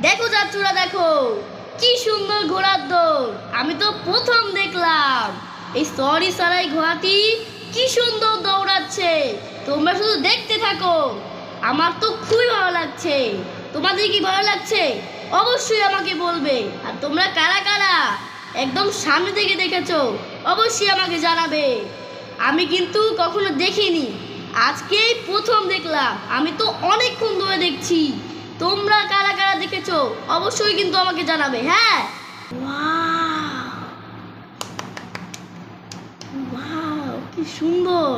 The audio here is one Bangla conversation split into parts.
দেখো চাচুরা, দেখো কি সুন্দর ঘোড়ার দৌড়। আমি তো প্রথম দেখলাম এই সরি সারাই ঘোড়াটি কি সুন্দর দৌড়াচ্ছে। তোমরা শুধু দেখতে থাকো, আমার তো খুবই ভালো লাগছে। তোমাদের কি ভালো লাগছে অবশ্যই আমাকে বলবে। আর তোমরা কারা কারা একদম সামনে থেকে দেখেছো অবশ্যই আমাকে জানাবে। আমি কিন্তু কখনো দেখিনি, আজকেই প্রথম দেখলাম। আমি তো অনেকক্ষণ ধরে দেখছি। তোমরা কারা কারা দেখেছো অবশ্যই কিন্তু আমাকে জানাবে। হ্যাঁ, ওয়াও ওয়াও, কি সুন্দর।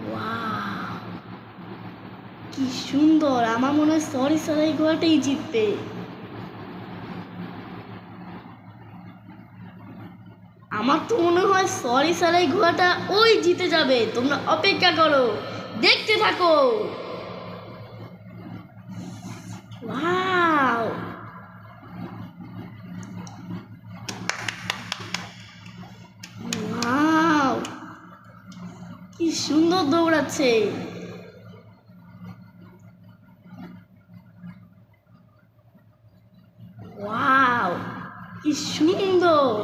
ওয়াও, কি সুন্দর। আমার মনে হয় সরি সারাই ঘোড়াটাই জিতবে। আমার তো মনে হয় সরি সারাই ঘোড়াটা ওই জিতে যাবে। তোমরা অপেক্ষা করো, দেখতে থাকো। ওয়াও, ওয়াও, কি সুন্দর দৌড়াচ্ছে। ওয়াও, কি সুন্দর।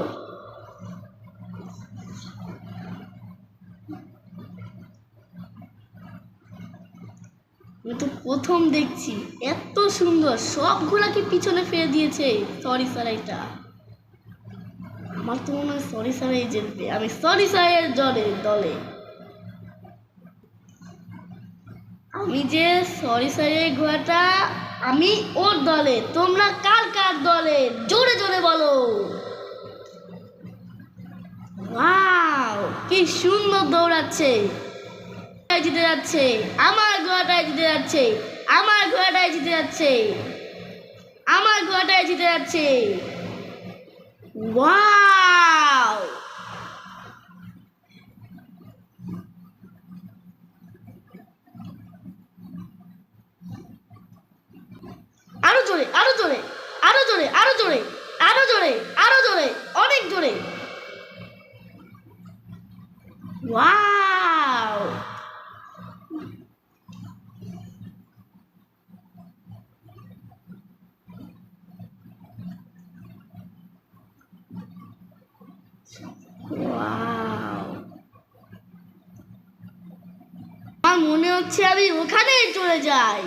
আমি তো প্রথম দেখছি, এত সুন্দর। সব ঘোড়াকে পিছনে ফেলে দিয়েছে সরি সারাইটা। আমার তো মনে হয় সরি সারাই জিতবে। আমি সরি সারাইয়ের দলে। আমি যে সরি সারাই ঘোড়াটা, আমি ওর দলে। তোমরা কার কার দলে জোরে জোরে বলো। ওয়াও, কি সুন্দর দৌড়াচ্ছে। জিতে যাচ্ছে, আমার ঘোড়াটাই জিতে যাচ্ছে। আমার ঘোড়াটাই জিতে যাচ্ছে। আমার ঘোড়াটাই জিতে যাচ্ছে। ওয়াও, আরো জোরে, আরো জোরে, আরো জোরে, আরো জোরে, আরো জোরে, আরো জোরে, অনেক জোরে। ওয়াও, ওয়াও, আমার মনে হচ্ছে আমি ওখানেই চলে যাই।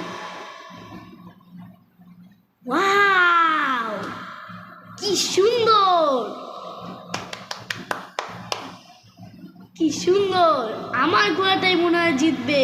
ওয়াও, কি সুন্দর, কি সুন্দর। আমার ঘোড়াটাই মনে হয় জিতবে।